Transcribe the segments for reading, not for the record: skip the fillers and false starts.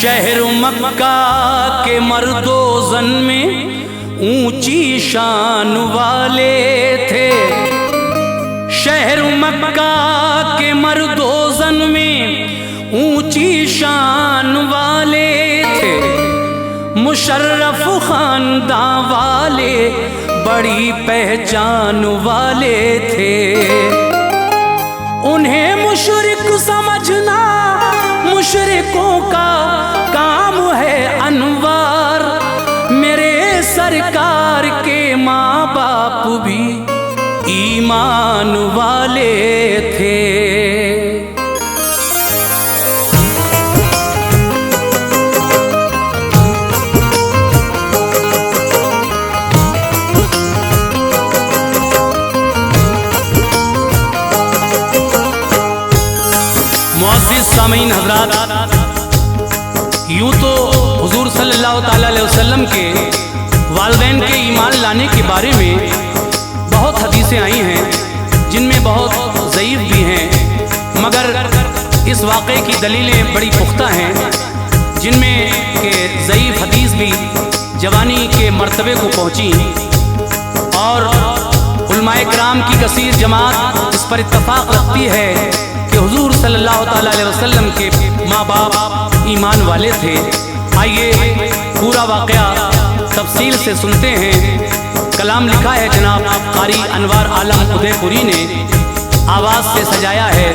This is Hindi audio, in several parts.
शहर मक्का के मर्दोज़न में ऊंची शान वाले थे। शहर मक्का के मर्दोज़न में ऊंची शान वाले थे। मुशर्रफ खानदान वाले बड़ी पहचान वाले थे। उन्हें मुशरिक समझना मुशरिकों का काम है अनवार। मेरे सरकार के माँ बाप भी ईमान वाले थे। सामीन हज़रात, यूँ तो हुजूर सल्लल्लाहु ताला अलैहि वसल्लम के वालिदैन के ईमान लाने के बारे में बहुत हदीसें आई हैं, जिनमें बहुत ज़ईफ़ भी हैं, मगर इस वाक़े की दलीलें बड़ी पुख्ता हैं, जिनमें के ज़ईफ़ हदीस भी जवानी के मर्तबे को पहुँची और उलमाए किराम की कसीर जमात इस पर इत्तफ़ाक़ रखती है कि हुजूर सल्लल्लाहु ताला अलैहि वसल्लम के माँ बाप ईमान वाले थे। आइए पूरा वाक़या तफसील से सुनते हैं। कलाम लिखा है जनाब क़ारी अनवार आलम उदयपुरी ने, आवाज़ से सजाया है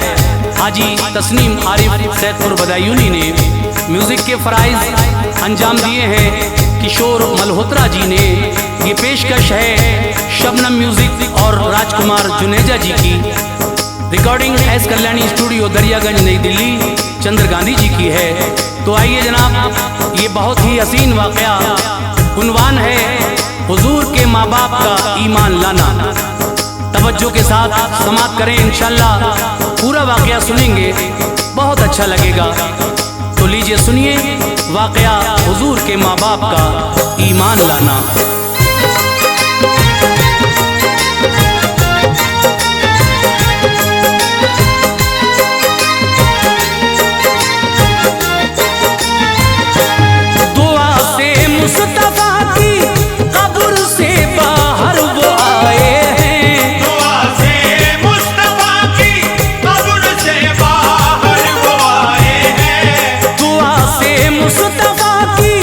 हाजी तस्नीम आरिफ सैदपुर बदायूनी ने, म्यूज़िक के फ़राइज़ अंजाम दिए हैं किशोर मल्होत्रा जी ने। ये पेशकश है शबनम म्यूज़िक और राजकुमार जुनेजा जी की। Recording S Kalyani studio Daryaganj नई दिल्ली चंद्र गांधी जी की है। तो आइए जनाब, ये बहुत ही हसीन वाक़या, उन्वान है हुजूर के माँ बाप का ईमान लाना। तवज्जो के साथ समाअत करें, इंशाअल्लाह पूरा वाक़या सुनेंगे, बहुत अच्छा लगेगा। तो लीजिए सुनिए वाक़या हुजूर के माँ बाप का ईमान लाना। मुस्तफा की कब्र से बाहर वो आए हैं। दुआ से मुस्तफा की कब्र से बाहर वो आए हैं। दुआ से मुस्तफा की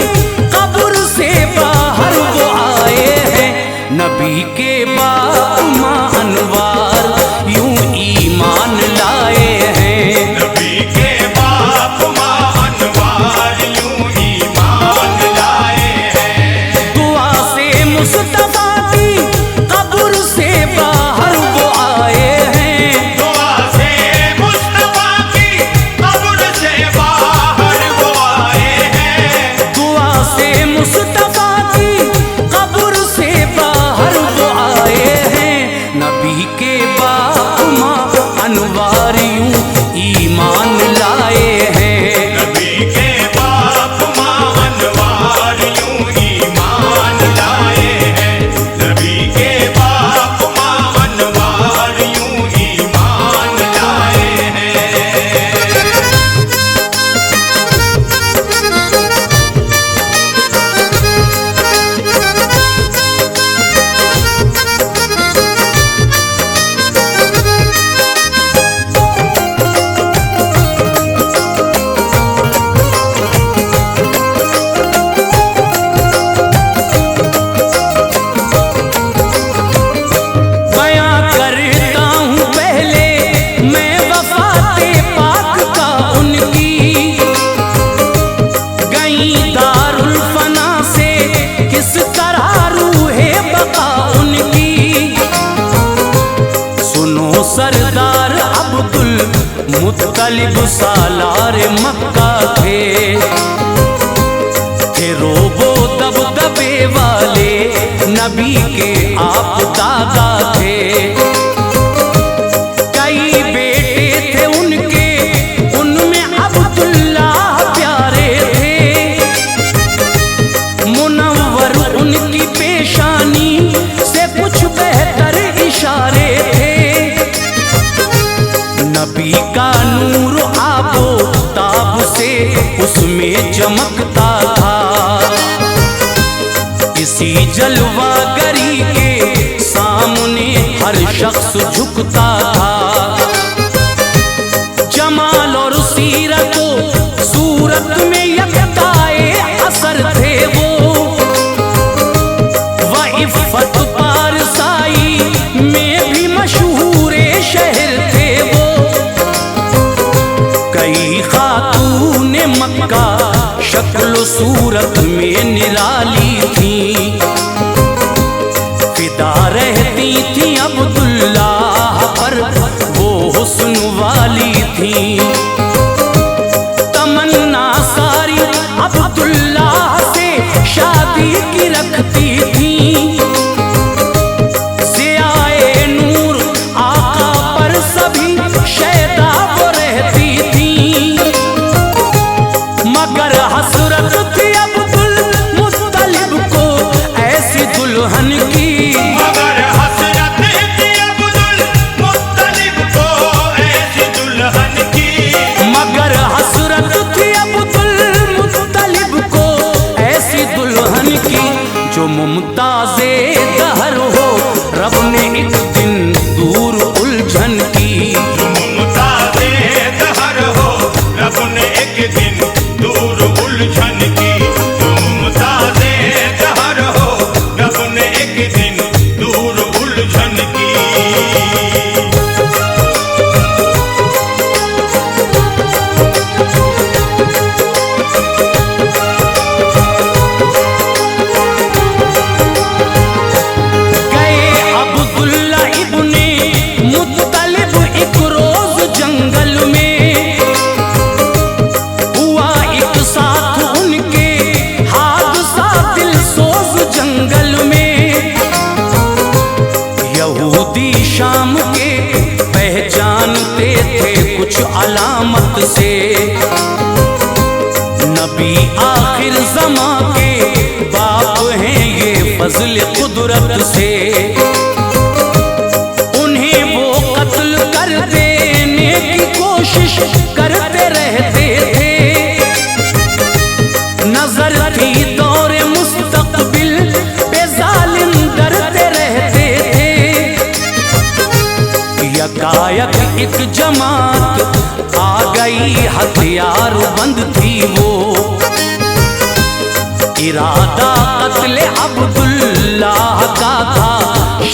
कब्र से बाहर वो आए हैं। नबी के बाप माँ अनवार यूं ईमान लाए हैं। नबी के बाप माँ अनवार यूं ईमान लाए हैं। दुआ से मुस्तफा की कब्र से बाहर वो आए हैं। दुआ से मुस्तफा की कब्र से बाहर वो आए हैं। दुआ से मुस्तफा की कब्र से बाहर वो आए हैं। नबी के बाप माँ अनवार यूं ईमान लाए हैं। नबी के बाप माँ अनवार यूं ईमान लाए हैं। नबी के बाप माँ अनवार यूं ईमान लाए हैं। बयां करता हूँ पहले मैं वफ़ाते पाक का उनकी। गई दारुल फना से किस तरह रूहे बका उनकी। सुनो सरदार अब्दुल मुत्तलिब सालार मक्का थे रोबो दबदबे वाले नबी के आप दादा थे। कई बेटे थे उनके, उनमें अब्दुल्लाह प्यारे थे। मुनव्वर उनकी पेशानी से कुछ बेहतर इशारे थे। नबी का नूर आबो ताब से उसमें चमक इसी जलवागरी के सामने हर शख्स झुकता था। जमाल और सीरत सूरत में यकताए असर थे वो, व इफ़्फ़त पारसाई में भी मशहूर शहर थे वो। कई खातून मक्का शक्ल सूरत में निराली थी, फिदा रहती थी अब्दुल्लाह पर वो हुस्न वाली थी। तमन्ना सारी अब्दुल्लाह से शादी की रखती थी। ज़ियाए नूर आका पर सभी शैदा वो रहती थी, मगर हसरत थी अब्दुल मुत्तलिब को ऐसी दुल्हन की। मगर हसरत थी अब्दुल मुत्तलिब को ऐसी दुल्हन की। मगर हसरत थी अब्दुल मुत्तलिब को ऐसी दुल्हन की, जो मुमताज़े दहर हो रब ने एक दिन दूर उलझन की। जो मुमताज़े दहर हो रब ने एक दिन दूर उलझन की। जो मुमताज़े दहर हो रब ने एक दिन दूर उलझन की। गए अब्दुल्ला इब्ने मुत्तलिब एक रोज जंगल में, हुआ एक साथ उनके हादसा दिलसोज जंगल में। यहूदी शाम के पहचानते थे कुछ अलामत से, नबी आखिर ज़मा के बाप हैं ये फज़ल कुदरत से। उन्हें वो कत्ल कर देने की कोशिश करते रहते थे। नजर थी दौरे मुस्तक़बिल पे ज़ालिम डरते रहते थे। यकायक एक जमात आ गई हथियार बंद थी वो, इरादा कत्ले अब्दुल्लाह का था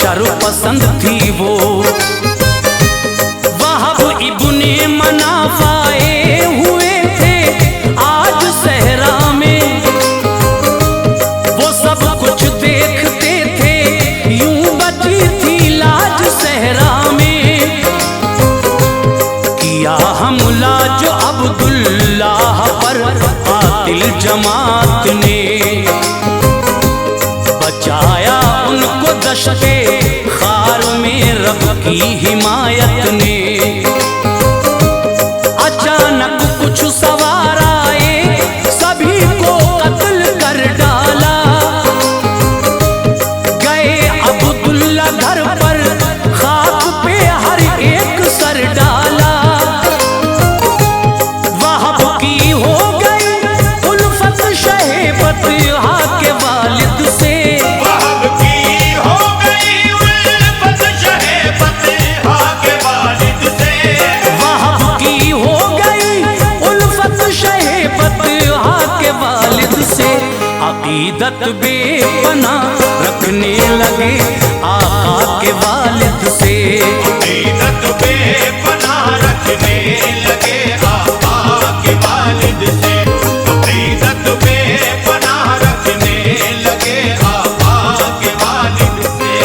शर्पसंद थी वो। वहाब इब्ने मनाफ़ आए हुए थे आज सहरा में, वो सब कुछ देखते थे यूं बची थी लाज सहरा में। किया हमला जो अब्दुल्लाह पर कातिल जमात ने, बचाया उनको दश्ते खार में रब की हिमायत ने। अचानक कुछ सवार आए सभी को कत्ल कर डाला। गए अब्दुल्ला घर पर खाक पे हर एक सर डाला। वहाब की हो गई उल्फत शहेबत के वालिद से। वहाब की हो गई उल्फत शहेबत के वालिद से। वहाब की हो गई उल्फत शहेबत के वालिद से। अकीदत बेपना रखने लगे आका के वालिद से। अकीदत बेपनाह रखने लगे आका के वालिद से। अकीदत बेपनाह रखने लगे आका के वालिद से।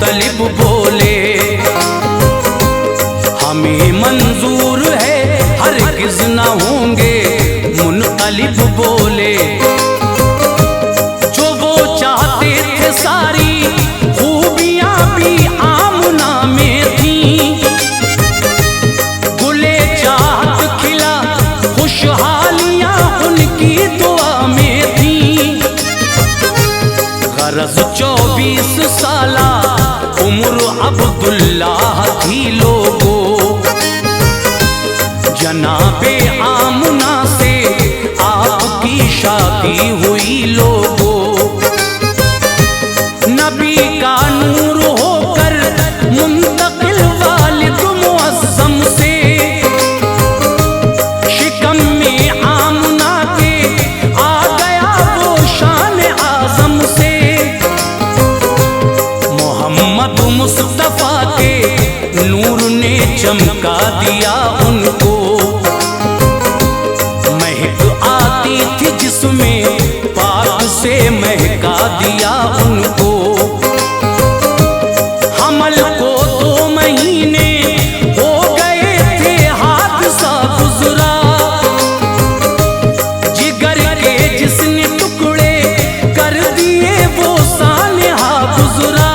मुत्तलिब बोले, हमें मंजूर है हरगिज़ न होंगे मुनक़लिब बोले। जो वो चाहते थे सारी खूबियाँ भी आमना में थीं, गुले चाहत खिला खुशहालियाँ उनकी दुआ में थीं। गरज 24 साला उम्र अब्दुल्लाह थी लोगों, जनाबे आमना से आपकी शादी हुई लोगों। नबी का नूर होकर मुंतकिल वालिद मुअज़्ज़म से, शिकम में आमना के आ गया वो शान आज़म से। मोहम्मद मुस्तफ़ा के नूर ने चमका दिया उनको, महक आती थी जिसमें पाक से महका दिया उनको। हमल को 2 महीने हो गए थे हादसा गुजरा, जिगर के जिसने टुकड़े कर दिए वो सानहा गुजरा।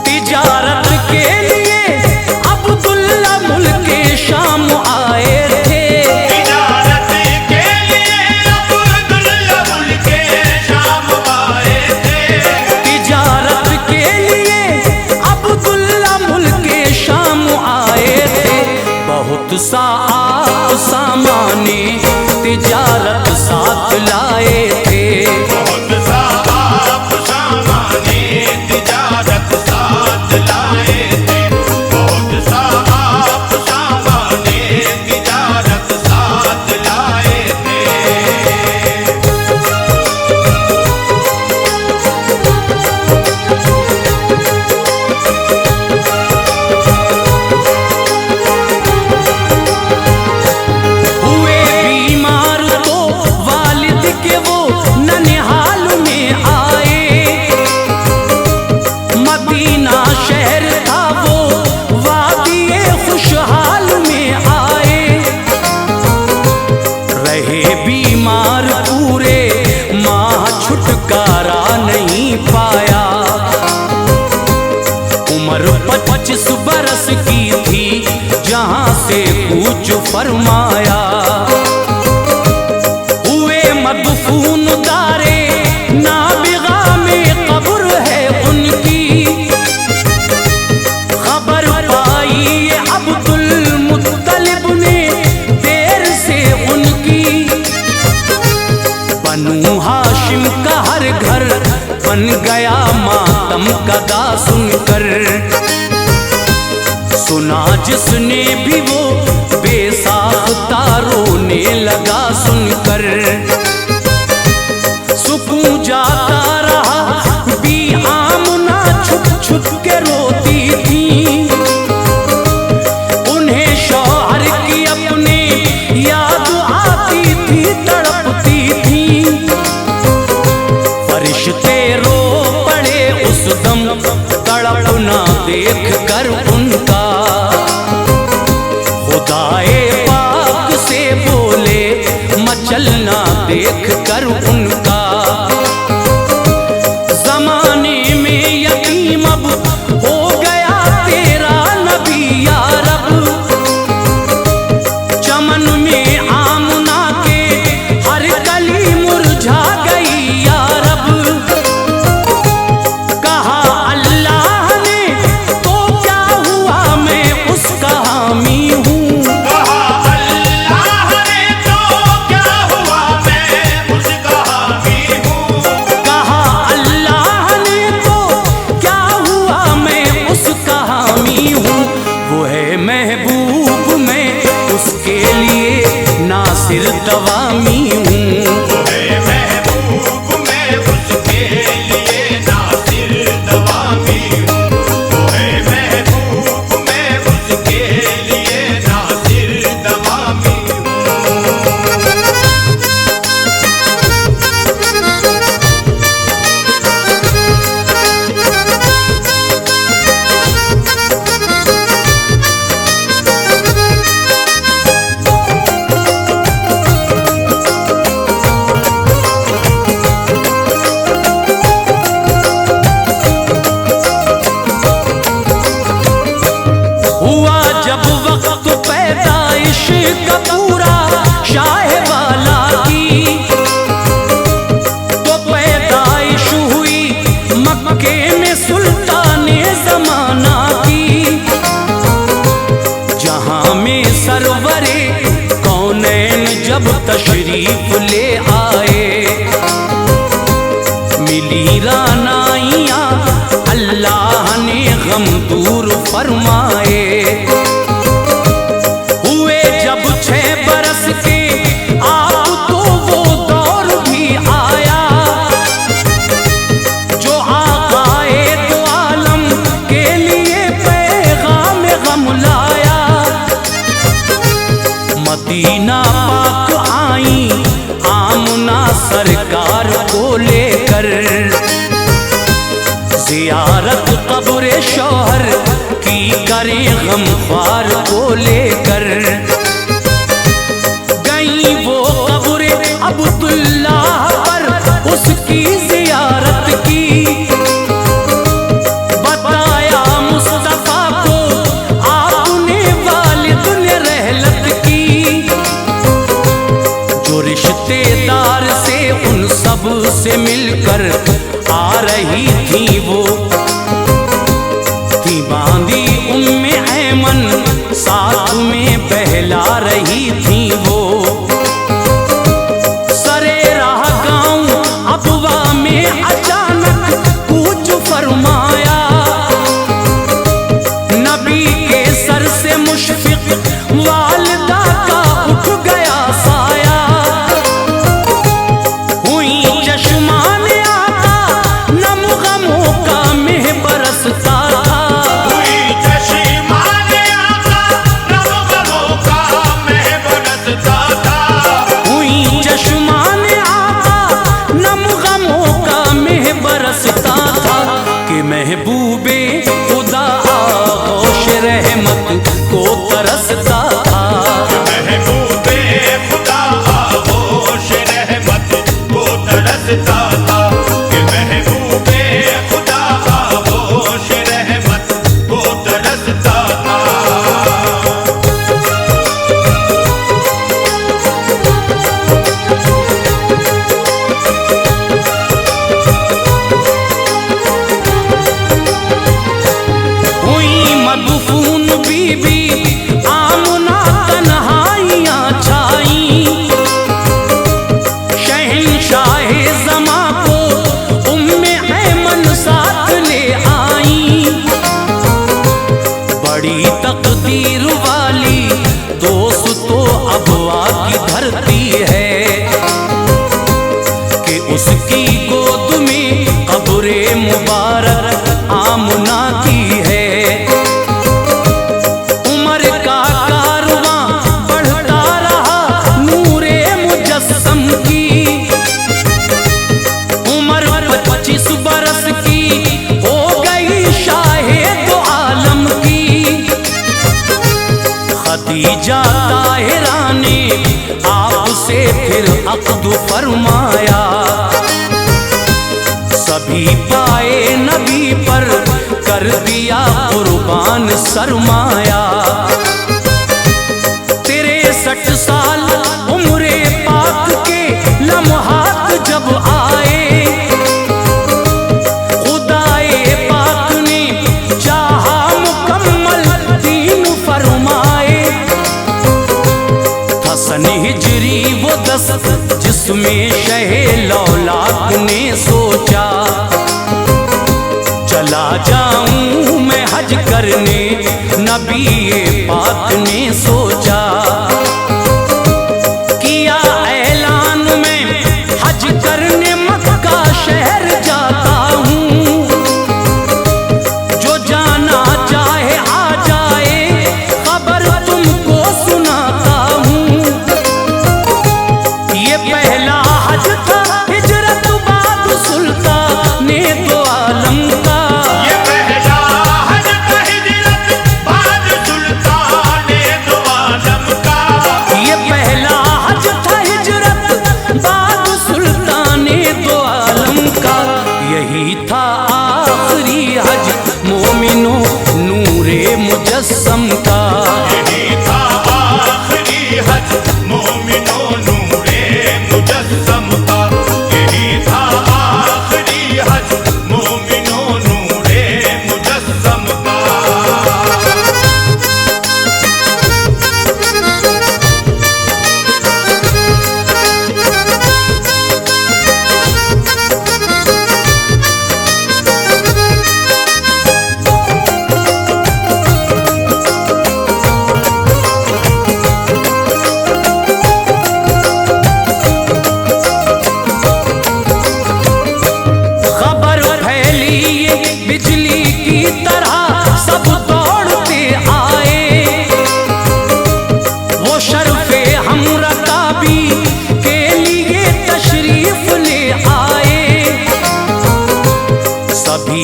तिजारत के लिए अब्दुल्ला मुल्के शाम आए थे, तिजारत के लिए अब्दुल्ला मुल्के शाम आए थे। तिजारत के लिए अब्दुल्ला मुल्के शाम आए थे। बहुत सा आप सामाने तिजारत साथ लाए थे, बहुत सा आप सामाने तिजारत साथ लाए थे, बहुत सा आप सामाने तिजारत साथ लाए थे। हुए बीमार तो वालिद के वो ननिहाल में आए, मदीना शहर था वो वादिए खुशहाल में आए। रहे बीमार पूरे माह छुटकारा नहीं पाया, उम्र 25 बरस की थी जहां से कूच फरमाया। हुए मदफून दारे नाबिगा में कब्र है उनकी, खबर पाई ये अब्दुल मुत्तलिब ने देर से उनकी। बनु हाशिम का हर घर बन गया मातम का दा सुनकर, सुना जिसने भी वो बेसाख्ता रोने लगा सुनकर। सुकून जाता रहा भी आमना छुप छुप के रोती थी, उन्हें शौहर की अपने याद आती थी तड़पती थी। फरिश्ते रो पड़े उस दम तड़पना देख कर उनका, खुदाए पाक से बोले मचलना देख कर उनका। जमाने में यतीम अब हो गया तेरा नबी या रब, चमन में आमना के हर कली मुरझा गई या रब। कहा अल्लाह ने तो क्या हुआ मैं उसका हामी हूँ, कहा अल्लाह ने तो क्या हुआ मैं उसका हामी अर्श का पूरा शाह वाला की, तो पैदाइश हुई मक्के में सुल्ताने ज़माना की। जहां में सरवरे कौनैन जब तशरीफ ले आए, मिली रानाइयाँ अल्लाह ने गम दूर फरमाए। हुए जब 6 बरस के आप तो वो दौर भी आया, जो आकाए तो आलम के लिए पैगाम गम लाया। मदीना पाक आई आमना सरकार को लेकर, जियारत कब्र शौहर की करें गमख्वार को लेकर। गई वो कब्र अब्दुल्लाह पर उसकी जियारत की, बताया मुस्तफा को आपने वालिद ने रहलत की। जो रिश्तेदार से उन सब से मिलकर आ रही थी, वो थी बांधी उम्मे ऐमन, साथ में बहला रही थी वो। सरे राह गाँव अबवा में अचानक कूच फरमाया, नबी के सर से मुशफिक वालिदा का उठ गया साया। हुई चश्मान आका नम गमों का मेह बरसता था, हुई चश्मान आका नम गमों का मेह बरसता था। हुई चश्मान आका नम गमों का मेह बरसता था। कि महबूबे खुदा आगोश रहमत को तरसता था, महबूबे खुदा आगोश रहमत को तरसता था। कि महबूबे खुदा आगोश रहमत को तरसता था। हुई मदफून बीबी आमना तन्हाइयाँ छाई। शहंशाह ज़मा को उम्मे ऐमन साथ ले आई। बड़ी तकदीर वाली दोस्तों अबवा की धरती है, कि उसकी गोद में कब्रे मुबारक आमना की है। उम्र का कारवां बढ़ता रहा नूरे मुजस्सम की। उम्र 25 बरस की हो गई शाहे दो आलम की। खदीजा ताहिरा ने आपसे फिर अक़्द फरमाया, सभी पाए नबी पर कर दिया कुर्बान सरमाया। 63 साल उम्रे पाक के लम्हात जब आए, खुदाए पाक ने चाहा मुकम्मल दीन फरमाए। था सन हिजरी वो 10 जिसमें शहे लौलाक ने सोचा, चला जाऊं मैं हज करने, नबी पाक ने सोचा। किया ऐलान में हज करने मक्का शहर जाता हूँ, जो जाना चाहे आ जाए खबर तुमको सुनाता हूँ। ये पहला हज था हिजरत बाद सुल्ताने दो आलम का। ये पहला हज था हिजरत बाद सुल्ताने दो आलम का। ये पहला हज था हिजरत बाद सुल्ताने दो आलम का। यही था आखिरी हज मोमिनो नूरे मुजस्सम का। यही था आखिरी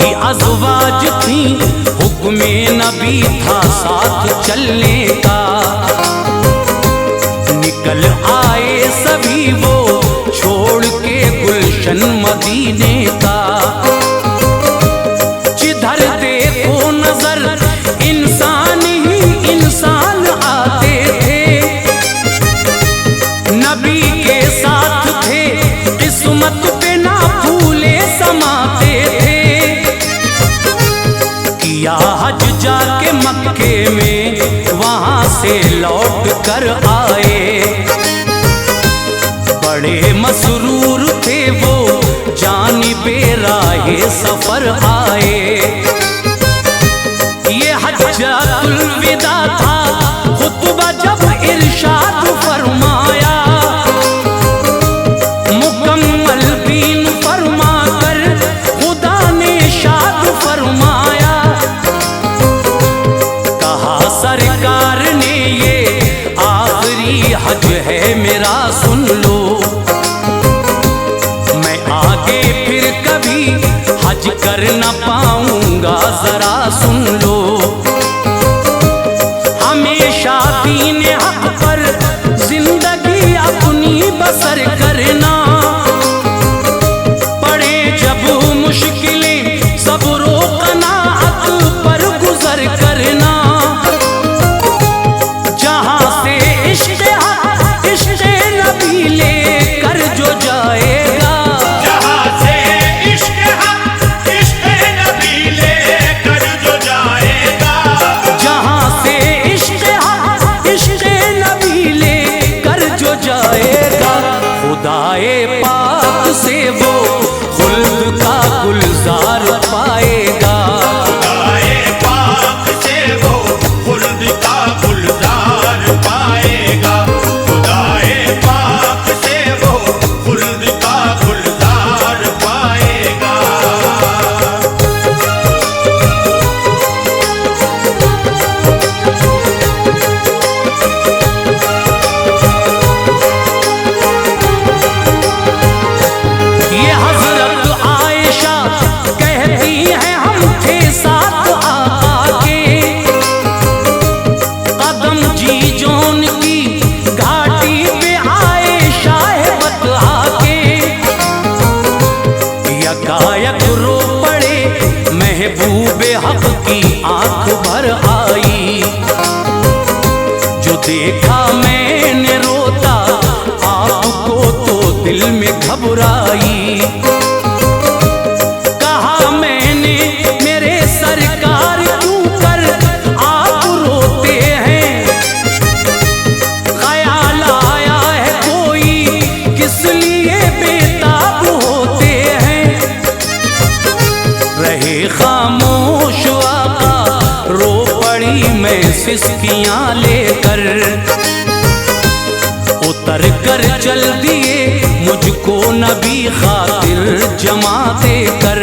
कोई अज़वाज थी, हुक्मे नबी था साथ चलने का। निकल आए सभी वो छोड़ के गुलशन मदीने का। जिधर देखो नजर इंसान ही इंसान आते थे, नबी के साथ थे किस्मत पे ना फूले समाते थे। किया हज जाके मक्के में वहां से लौट कर आए। बड़े मसरूर थे वो जानिबे राहे सफर आए। ये हज्जातुल विदा था खुतबा जब इरशाद फरमाया। मुकम्मल दीन फरमा कर खुदा ने शाद फरमाया। कहा सरकार ने ये आखिरी हज है मेरा सुन लो। मैं आगे फिर कभी हज कर न पाऊंगा जरा सुन लो। हमेशा दीन हक पर जिंदगी अपनी बसर करना। पड़े जब मुश्किलें सब्रो कनाअत पर गुजर करना। जहां से इश्क़ हक इश्क़ नबी लेकर जो जाएगा, जहां से इश्क़ हक इश्क़ नबी लेकर जो जाएगा। जहां से इश्क़ हक इश्क़ नबी लेकर जो जाएगा। खुदाए पाक से वो खुल्द का गुलजार पाएगा। खुदाए पाक से वो खुल्द का गुलजार पाएगा। खुदाए पाक से वो खुल्द का गुलजार पाएगा। ये हजरत आयशा कहती हैं हम थे साथ आका के। कदम जी जोन की घाटी पे आए शाहबत आके। यकायक रो पड़े महबूबे हक की आंख भर आई। जो देखा मैंने रोता आपको तो दिल में घबराई। कहा मैंने मेरे सरकार क्यों कर आप रोते हैं। ख्याल आया है कोई किस लिए बेताब होते हैं। रहे खामोश आका रो पड़ी मैं सिसकियां लेकर। उतर कर चल दिए मुझको नबी खातिर जमा देकर।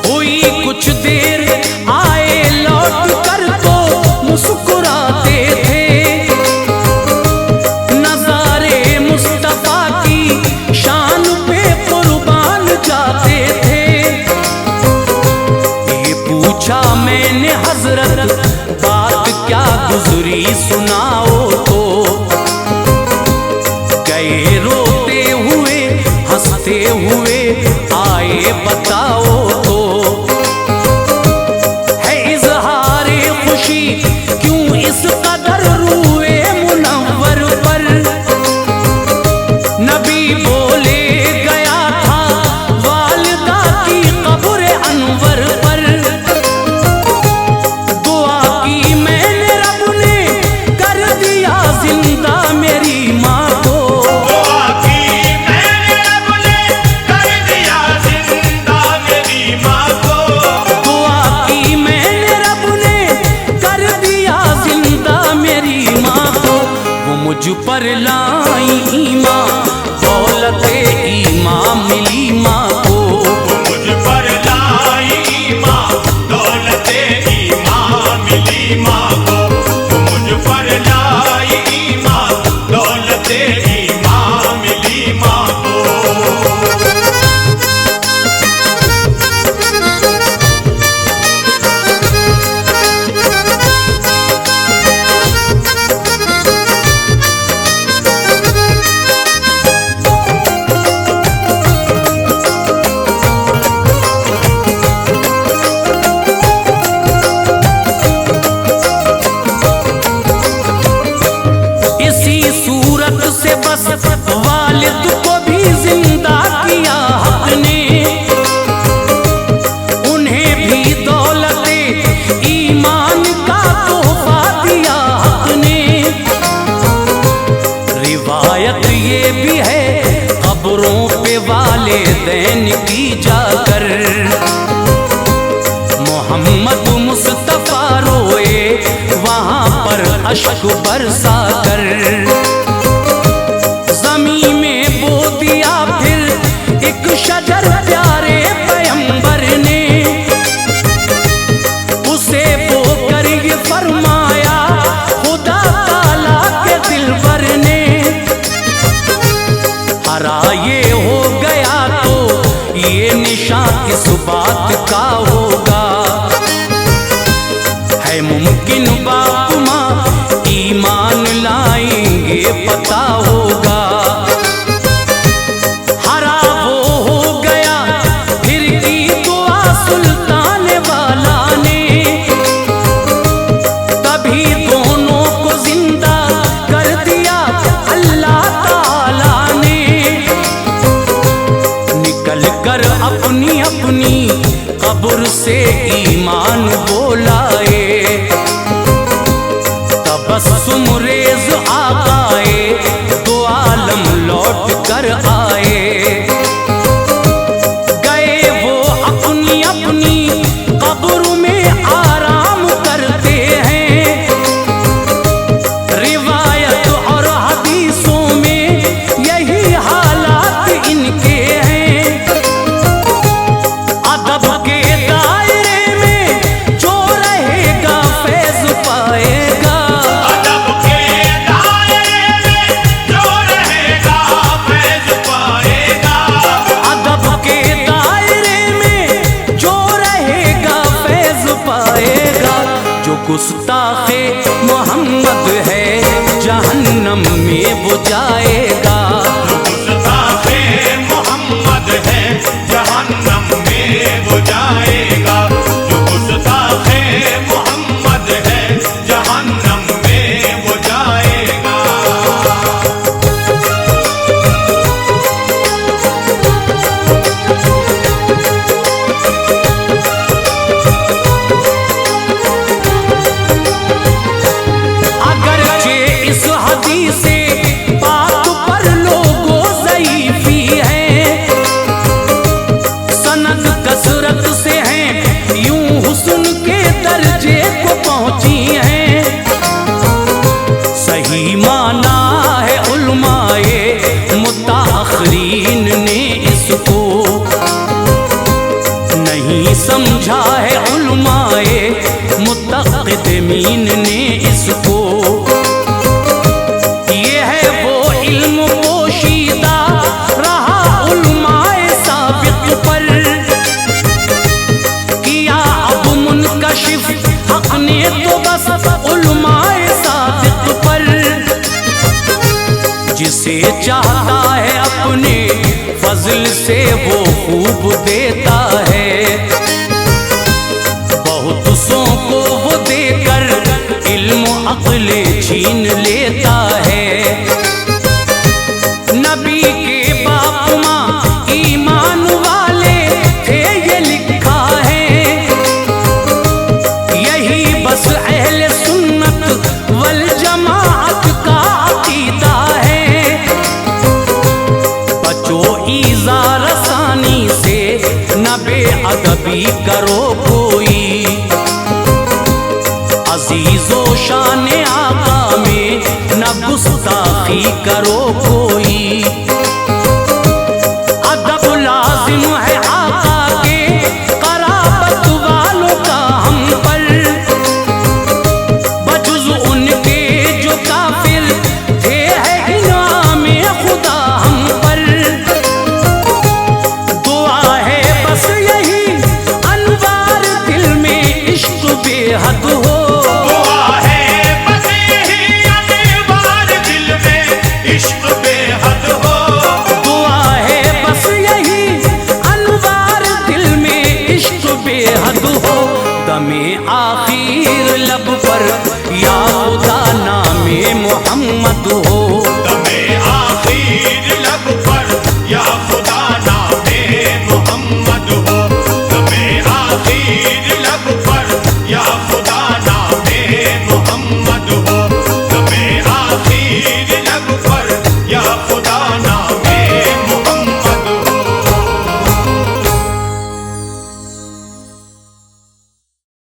हुई कुछ देर आए लौट कर तो मुस्कुराते थे। नज़ारे मुस्तफा की शान पे कुर्बान जाते थे। ये पूछा मैंने हजरत बात क्या गुजरी सुनाओ तो। गए रोते हुए हंसते हुए आए बताओ तो। है इजहारे खुशी क्यों इस कदर रूए मुनव्वर पर। नबी बोले गया था वालिदा की कब्र अनवर पर। दुआ की मैंने रब ने कर दिया जिंदा मेरी माँ को। दुआ की मैंने रब ने कर दिया जिंदा मेरी माँ को। दुआ की मैंने रब ने कर दिया जिंदा मेरी माँ को। वो मुझ पर लाई ईमान दौलत ईमान मिली माँ को। वो मुझ पर लाई माँ दौलत ईमान मिली माँ को। वो मुझ पर लाई माँ दौलत ईमान मिली माँ को। से वाले दैन की जाकर। मोहम्मद मुस्तफा रोए वहां पर अश्क बरसा कर। जमीन में बो दिया फिर एक शजर प्यारे पैगंबर ने, उसे बो कर ये फरमाया खुदा ताला के दिलबर ने। हरा ये हो गया तो ये निशान इस बात का होगा, है मुमकिन बाप माँ ईमान लाएंगे पता होगा। हरा वो हो गया फिर की दुआ सुल्तान वाला ने, तभी दोनों को जिंदा कर दिया अल्लाह ताला ने। निकल कर अपनी अपनी कब्र से ईमान बोलाए, तबस्सुम रेज़ आकाए दो आलम लौट कर आए। गए वो अपनी अपनी कब्र में आराम करते हैं। रिवायत और हदीसों में यही हालात इनके हैं। अदब के दायरे में जो रहेगा फैज़ पाएगा, अदब के दायरे में जो रहेगा फैज़ पाएगा। अदब के दायरे में जो रहेगा फैज़ पाएगा। जो गुस्ताखे मोहम्मद है जहन्नम में वो जाएगा। जो गुस्ताखे मोहम्मद है जहन्नम में वो जाएगा। जो गुस्ताखे मोहम्मद है जहन्नम में वो जाएगा। अगरचे इस हदीस बात पर लोगों ज़ईफ़ी है, सनद कसरत से हैं यूं हुस्न के दर्जे को पहुंची हैं। सही माना है उलमाए मुताअख़रीन ने इसको, नहीं समझा है उलमाए मुतक़द्दिमीन ने इसको। ये है वो इल्म पोशीदा रहा उलमाए साबिक़ पर, किया अब मुनकशिफ हक़ ने तो बस उलमाए साबिक़ पर। जिसे चाहता है अपने फज़ल से वो खूब देता है, बहुत सौ को वो देकर इल्म अक़ल छीन लेता है। नबी के बाप माँ ईमान वाले थे ये लिखा है, यही बस अहले सुन्नत वल जमाअत का अक़ीदा है। बचो ईज़ा रसानी से न बेअदबी करो कोई, अज़ीज़ो शान आका में न गुस्ताखी करो कोई। अदब लाजिम है आका के क़राबत वालों का हम पर, बजुज़ उनके जो काफिर थे है इनाम खुदा हम पर। दुआ है बस यही अनवार दिल में इश्क बेहद हो। दुआ है बस यही अनवार दिल में इश्क बेहद हो। दुआ है बस यही अनवार दिल में इश्क बेहद हो। दमे